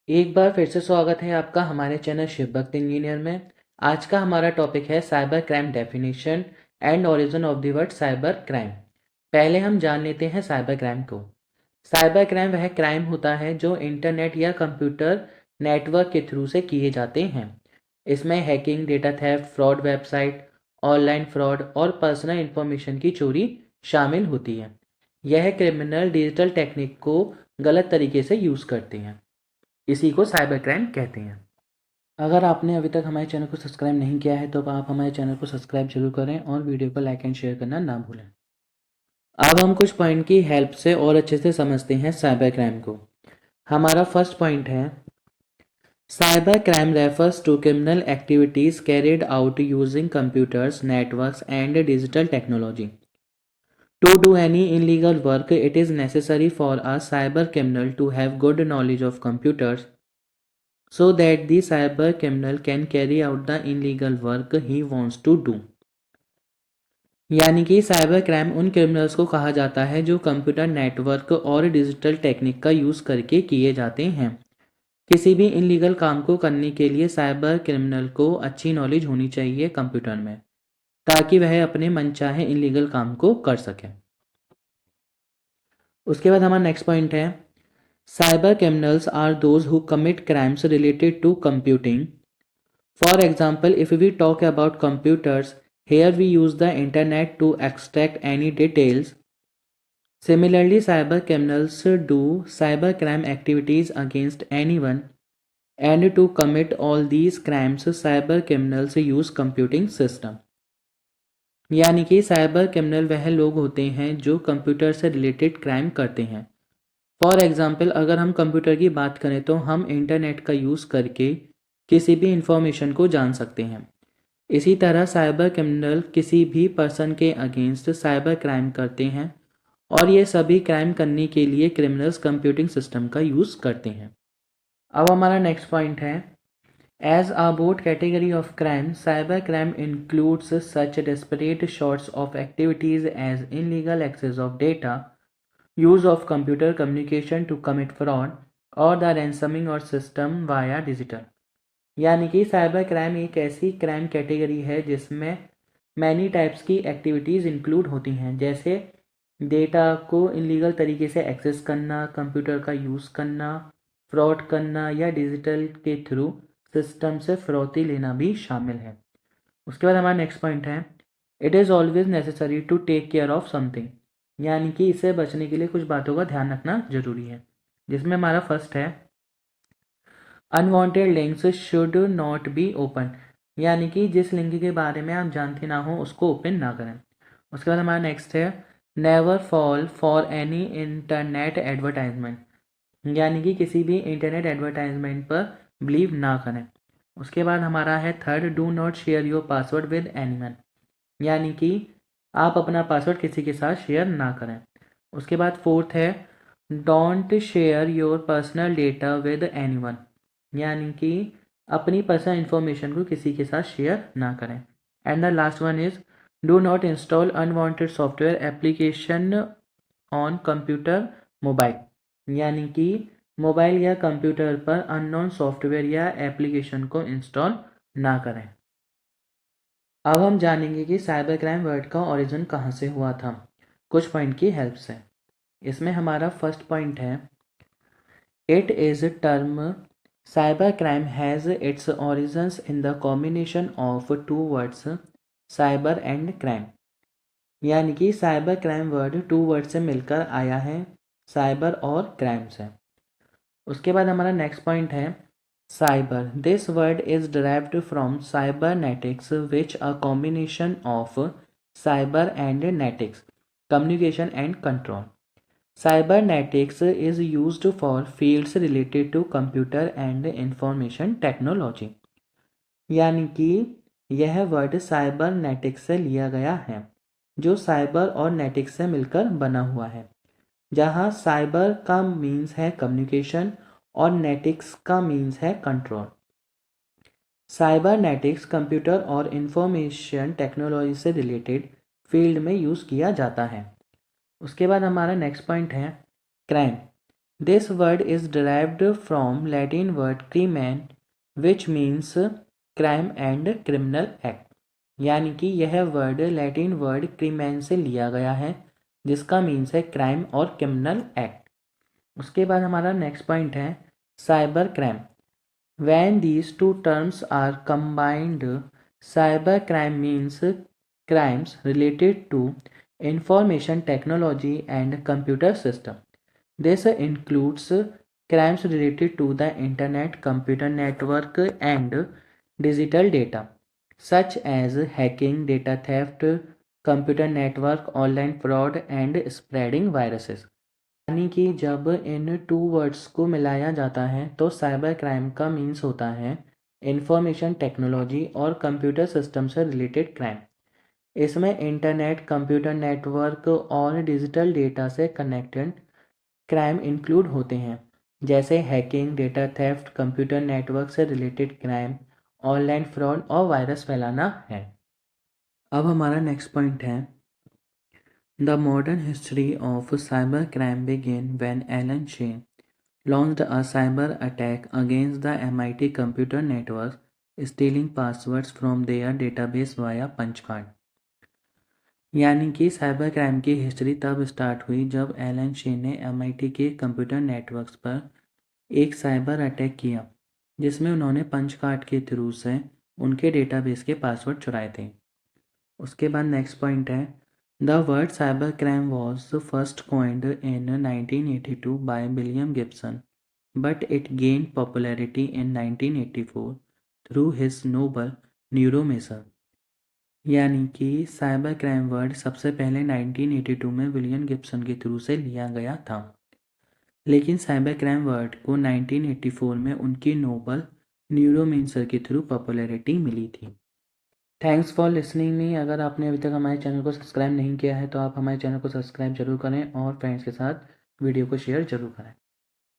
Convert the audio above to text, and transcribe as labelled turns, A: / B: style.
A: एक बार फिर से स्वागत है आपका हमारे चैनल शिवभक्त इंजीनियर में। आज का हमारा टॉपिक है cyber crime definition and origin of the word cyber crime. पहले हम जान लेते हैं साइबर क्राइम को। साइबर क्राइम वह क्राइम होता है जो इंटरनेट या कंप्यूटर नेटवर्क के थ्रू से किए जाते हैं। इसमें hacking, data theft, fraud website, online fraud और पर्सनल इंफॉर्मेशन की चोरी शामिल होती है। यह क्रिमिनल डिजिटल टेक्निक को गलत तरीके से यूज़ करते हैं। इसी को साइबर क्राइम कहते हैं। अगर आपने अभी तक हमारे चैनल को सब्सक्राइब नहीं किया है तो आप हमारे चैनल को सब्सक्राइब जरूर करें और वीडियो को लाइक एंड शेयर करना ना भूलें। अब हम कुछ पॉइंट की हेल्प से और अच्छे से समझते हैं साइबर क्राइम को। हमारा फर्स्ट पॉइंट है, cyber crime refers to criminal activities carried out using computers, networks and digital technology. To do any illegal work, it is necessary for a cyber criminal to have good knowledge of computers so that the cyber criminal can carry out the illegal work he wants to do। यानी कि cyber crime उन criminals को कहा जाता है जो computer network और digital technique का यूज़ करके किए जाते हैं। किसी भी इलीगल काम को करने के लिए साइबर क्रिमिनल को अच्छी नॉलेज होनी चाहिए कंप्यूटर में, ताकि वह अपने मनचाहे इलीगल काम को कर सके। उसके बाद हमारा नेक्स्ट पॉइंट है, cyber criminals are those who commit crimes related to computing. For example, if we talk about computers, here we use the internet to extract any details. Similarly, cyber criminals do cybercrime activities against anyone, and to commit all these crimes, cyber criminals use computing system। यानी कि cyber criminal वह लोग होते हैं जो computer से related crime करते हैं। फॉर एग्ज़ाम्पल, अगर हम कंप्यूटर की बात करें तो हम इंटरनेट का यूज़ करके किसी भी इंफॉर्मेशन को जान सकते हैं। इसी तरह साइबर क्रिमिनल किसी भी पर्सन के अगेंस्ट साइबर क्राइम करते हैं और ये सभी क्राइम करने के लिए क्रिमिनल्स कंप्यूटिंग सिस्टम का यूज़ करते हैं। अब हमारा नेक्स्ट पॉइंट है, as a broad category of crime, cybercrime includes such disparate sorts of activities as illegal access of data, use of computer communication to commit fraud और the रैंसमिंग और system via digital. यानी कि cyber crime एक ऐसी crime category है जिसमें many types की activities include होती हैं, जैसे डेटा को इलीगल तरीके से एक्सेस करना, कंप्यूटर का यूज़ करना, फ्रॉड करना या डिजिटल के थ्रू सिस्टम से फिरौती लेना भी शामिल है। उसके बाद हमारा नेक्स्ट पॉइंट है, it is always necessary to take care of something. यानी कि इससे बचने के लिए कुछ बातों का ध्यान रखना जरूरी है, जिसमें हमारा फर्स्ट है, unwanted links should not be open. यानी कि जिस लिंक के बारे में आप जानते ना हो उसको ओपन ना करें। उसके बाद हमारा नेक्स्ट है, never fall for any internet advertisement. यानी कि किसी भी इंटरनेट एडवर्टाइजमेंट पर बिलीव ना करें। उसके बाद हमारा है third, do not share your password with anyone. यानी कि आप अपना पासवर्ड किसी के साथ शेयर ना करें। उसके बाद फोर्थ है, don't share your personal data with anyone. यानी कि अपनी पर्सनल इंफॉर्मेशन को किसी के साथ शेयर ना करें। And the last one is, do not install unwanted software application on computer mobile. यानी कि मोबाइल या कंप्यूटर पर अननोन सॉफ्टवेयर या एप्लीकेशन को इंस्टॉल ना करें। अब हम जानेंगे कि साइबर क्राइम वर्ड का ओरिजिन कहाँ से हुआ था, कुछ पॉइंट की हेल्प से। इसमें हमारा फर्स्ट पॉइंट है, it is term cyber crime has its origins in the combination of two words cyber and crime. यानी कि cyber crime word two word से मिलकर आया है, साइबर और क्राइम से। उसके बाद हमारा नेक्स्ट पॉइंट है, cyber, this word is derived from cybernetics which a combination of cyber and netics, communication and control. Cybernetics is used for fields related to computer and information technology। यानी कि यह word cybernetics से लिया गया है, जो cyber और नेटिक्स से मिलकर बना हुआ है, जहाँ साइबर का मीन्स है कम्युनिकेशन और नेटिक्स का मीन्स है कंट्रोल। साइबरनेटिक्स कंप्यूटर और इंफॉर्मेशन टेक्नोलॉजी से रिलेटेड फील्ड में यूज़ किया जाता है। उसके बाद हमारा नेक्स्ट पॉइंट है, crime. This word is derived from Latin word crimen which means crime and criminal act, यानी कि यह वर्ड लैटिन वर्ड क्रीमैन से लिया गया है जिसका मीन्स है क्राइम और क्रिमिनल एक्ट। उसके बाद हमारा नेक्स्ट पॉइंट है cyber crime. When these two terms are combined, cybercrime means crimes related to information technology and computer system. This includes crimes related to the internet, computer network, and digital data, such as hacking, data theft, computer network, online fraud, and spreading viruses. यानी कि जब इन two words को मिलाया जाता है तो cyber crime का means होता है इंफॉर्मेशन टेक्नोलॉजी और कंप्यूटर सिस्टम से रिलेटेड क्राइम। इसमें इंटरनेट, कंप्यूटर नेटवर्क और डिजिटल डेटा से कनेक्टेड क्राइम इंक्लूड होते हैं, जैसे hacking, data theft, computer network से रिलेटेड क्राइम, ऑनलाइन फ्रॉड और वायरस फैलाना है। अब हमारा नेक्स्ट पॉइंट है The modern history of cybercrime began when Alan Shea launched a cyber attack against the MIT computer networks, stealing passwords from their database via punchcard। यानी कि cyber crime की history तब start हुई जब Elon शे ने MIT के computer networks पर एक साइबर अटैक किया जिसमें उन्होंने पंच कार्ड के थ्रू से उनके डेटाबेस के पासवर्ड चुराए थे। उसके बाद नेक्स्ट पॉइंट है the word cyber crime was first coined in 1982 by William Gibson, but it gained popularity in 1984 through his novel न्यूरोमेसर। यानी कि साइबर क्राइम वर्ड सबसे पहले 1982 में विलियम गिब्सन के थ्रू से लिया गया था, लेकिन साइबर क्राइम वर्ड को 1984 में उनकी नोबल न्यूरोमेंसर के थ्रू पॉपुलैरिटी मिली थी। Thanks for listening me. अगर आपने अभी तक हमारे चैनल को सब्सक्राइब नहीं किया है तो आप हमारे चैनल को सब्सक्राइब जरूर करें और फ्रेंड्स के साथ वीडियो को शेयर जरूर करें।